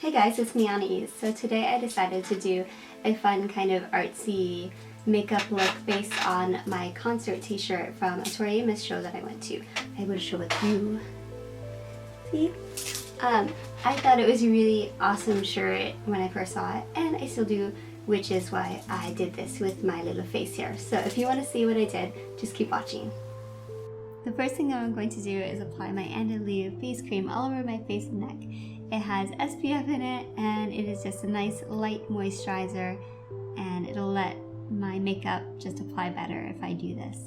Hey guys, it's Milani. So today I decided to do a fun kind of artsy makeup look based on my concert t-shirt from a Tori Amos show that I went to. I will show it to you. See? I thought it was a really awesome shirt when I first saw it, and I still do, which is why I did this with my little face here. So if you want to see what I did, just keep watching. The first thing that I'm going to do is apply my Andalou face cream all over my face and neck. It has SPF in it, and it is just a nice light moisturizer, and it'll let my makeup just apply better if I do this.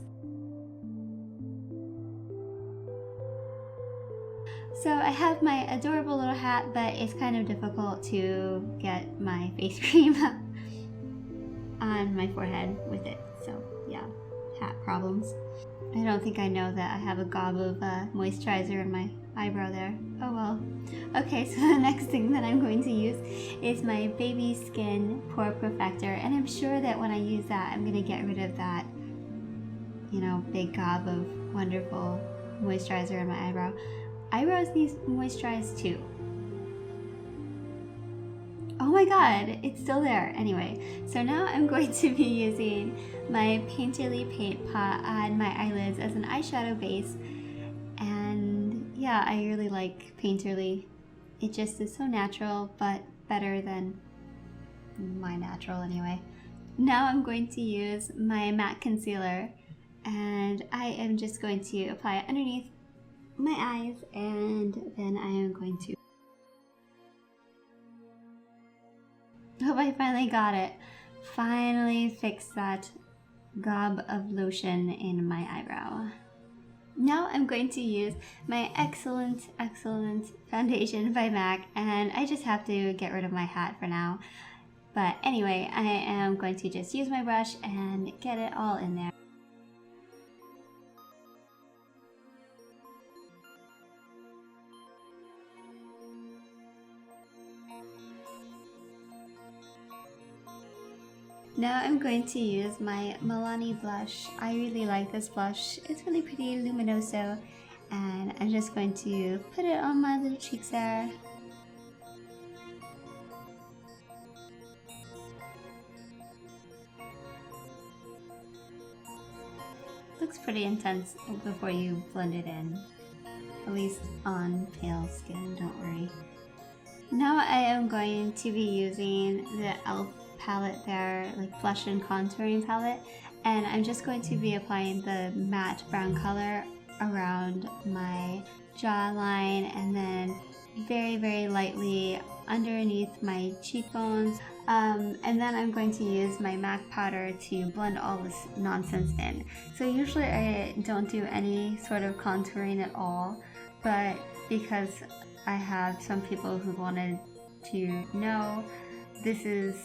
So I have my adorable little hat, but it's kind of difficult to get my face cream on my forehead with it. So yeah, hat problems. I don't think I know that I have a gob of moisturizer in my eyebrow there. Oh well. Okay, so the next thing that I'm going to use is my Baby Skin Pore Perfector, and I'm sure that when I use that, I'm going to get rid of that, you know, big gob of wonderful moisturizer in my eyebrow. Eyebrows need moisturize too. Oh my god, it's still there. Anyway, so now I'm going to be using my Painterly Paint Pot on my eyelids as an eyeshadow base. And yeah, I really like Painterly. It just is so natural, but better than my natural anyway. Now I'm going to use my matte concealer, and I am just going to apply it underneath my eyes, and then I am going to... Hope I finally got it. Finally fixed that gob of lotion in my eyebrow. Now I'm going to use my excellent foundation by MAC, and I just have to get rid of my hat for now. But anyway, I am going to just use my brush and get it all in there. Now I'm going to use my Milani blush. I really like this blush. It's really pretty, Luminoso, and I'm just going to put it on my little cheeks there. Looks pretty intense before you blend it in, at least on pale skin, don't worry. Now I am going to be using the e.l.f. palette there, like blush and contouring palette, and I'm just going to be applying the matte brown color around my jawline and then very lightly underneath my cheekbones, and then I'm going to use my MAC powder to blend all this nonsense in. So usually I don't do any sort of contouring at all, but because I have some people who wanted to know, this is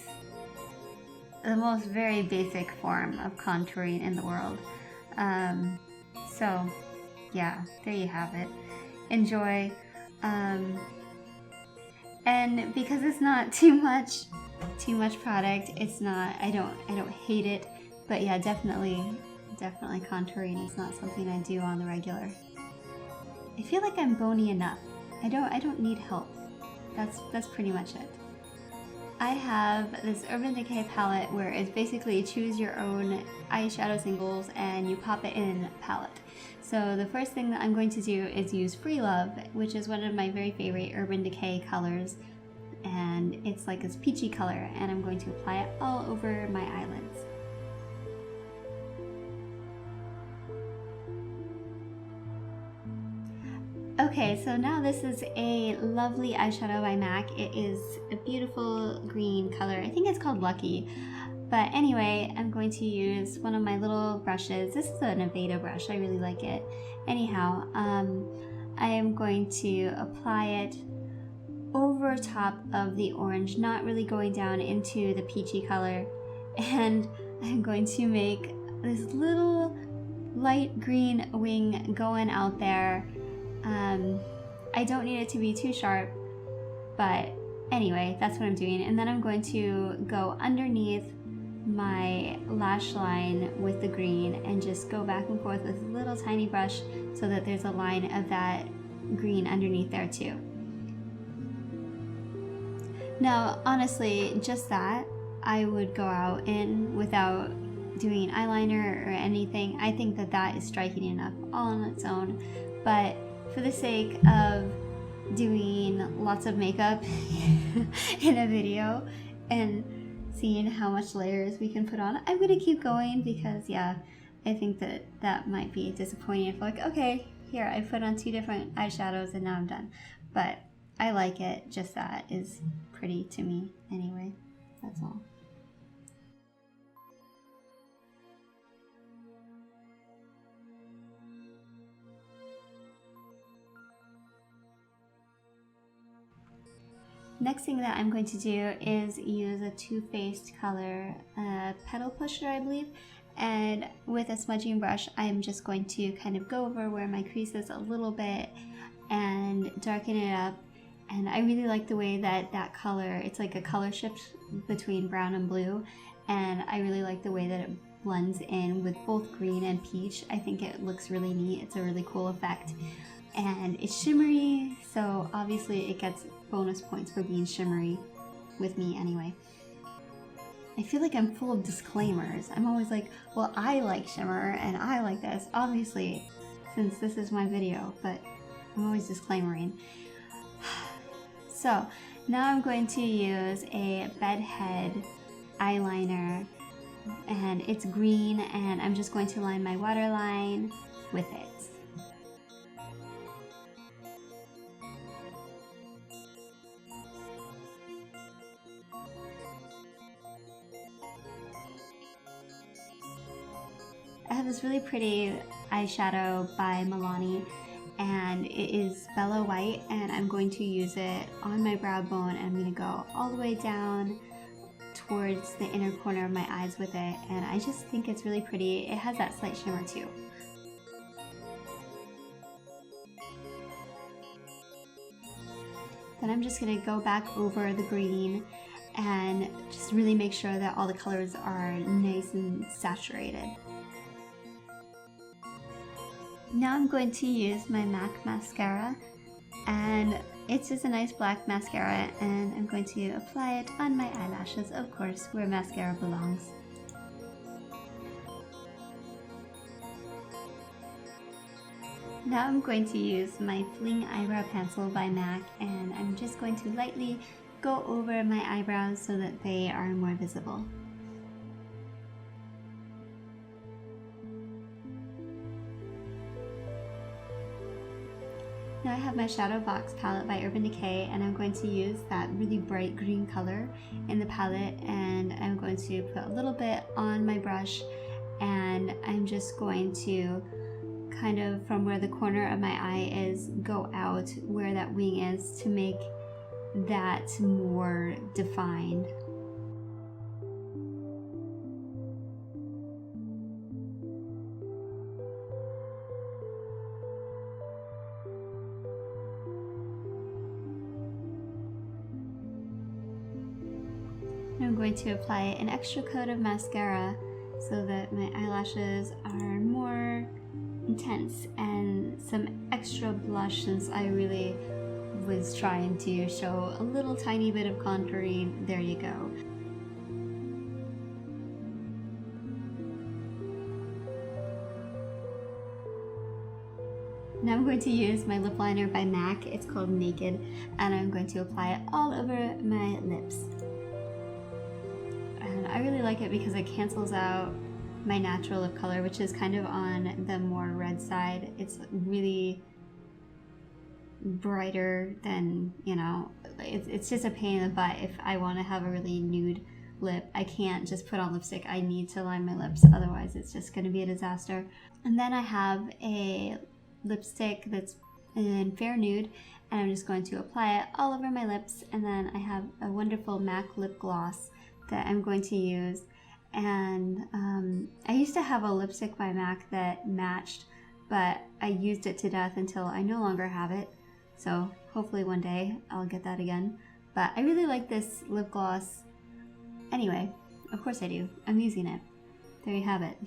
the most very basic form of contouring in the world. So yeah, there you have it. Enjoy. And because it's not too much product, it's not, I don't hate it, but yeah, definitely contouring is not something I do on the regular. I feel like I'm bony enough. I don't need help. That's pretty much it. I have this Urban Decay palette where it's basically choose your own eyeshadow singles and you pop it in a palette. So the first thing that I'm going to do is use Freelove, which is one of my very favorite Urban Decay colors, and it's like this peachy color, and I'm going to apply it all over my eyelids. Okay, so now this is a lovely eyeshadow by MAC. It is a beautiful green color. I think it's called Lucky. But anyway, I'm going to use one of my little brushes. This is an Aveda brush. I really like it. Anyhow, I am going to apply it over top of the orange, not really going down into the peachy color. And I'm going to make this little light green wing going out there. I don't need it to be too sharp, but anyway, that's what I'm doing. And then I'm going to go underneath my lash line with the green and just go back and forth with a little tiny brush so that there's a line of that green underneath there too. Now, honestly, just that, I would go out in without doing eyeliner or anything. I think that that is striking enough all on its own. But for the sake of doing lots of makeup in a video and seeing how much layers we can put on, I'm gonna keep going because, yeah, I think that that might be disappointing if like, okay, here, I put on 2 different eyeshadows and now I'm done. But I like it, just that is pretty to me anyway, that's all. Next thing that I'm going to do is use a Too Faced color petal pusher, I believe, and with a smudging brush I'm just going to kind of go over where my crease is a little bit and darken it up. And I really like the way that that color, it's like a color shift between brown and blue, and I really like the way that it blends in with both green and peach. I think it looks really neat. It's a really cool effect. And it's shimmery, so obviously it gets bonus points for being shimmery with me anyway. I feel like I'm full of disclaimers. I'm always like, well, I like shimmer and I like this, obviously, since this is my video, but I'm always disclaimering. So now I'm going to use a Bedhead eyeliner, and it's green, and I'm just going to line my waterline with it. I have this really pretty eyeshadow by Milani, and it is Bella White, and I'm going to use it on my brow bone, and I'm going to go all the way down towards the inner corner of my eyes with it, and I just think it's really pretty. It has that slight shimmer too. Then I'm just going to go back over the green and just really make sure that all the colors are nice and saturated. Now I'm going to use my MAC mascara, and it's just a nice black mascara, and I'm going to apply it on my eyelashes, of course, where mascara belongs. Now I'm going to use my Fling eyebrow pencil by MAC, and I'm just going to lightly go over my eyebrows so that they are more visible. Now I have my Shadow Box palette by Urban Decay, and I'm going to use that really bright green color in the palette, and I'm going to put a little bit on my brush, and I'm just going to kind of from where the corner of my eye is go out where that wing is to make that more defined. I'm going to apply an extra coat of mascara so that my eyelashes are more intense, and some extra blush since I really was trying to show a little tiny bit of contouring. There you go. Now I'm going to use my lip liner by MAC. It's called Naked, and I'm going to apply it all over my lips. And I really like it because it cancels out my natural lip color, which is kind of on the more red side. It's really brighter than, you know, it's just a pain in the butt if I want to have a really nude lip. I can't just put on lipstick. I need to line my lips, otherwise it's just going to be a disaster. And then I have a lipstick that's in Fair Nude, and I'm just going to apply it all over my lips. And then I have a wonderful MAC lip gloss that I'm going to use. And I used to have a lipstick by MAC that matched, but I used it to death until I no longer have it. So hopefully one day I'll get that again. But I really like this lip gloss. Anyway, of course I do. I'm using it. There you have it.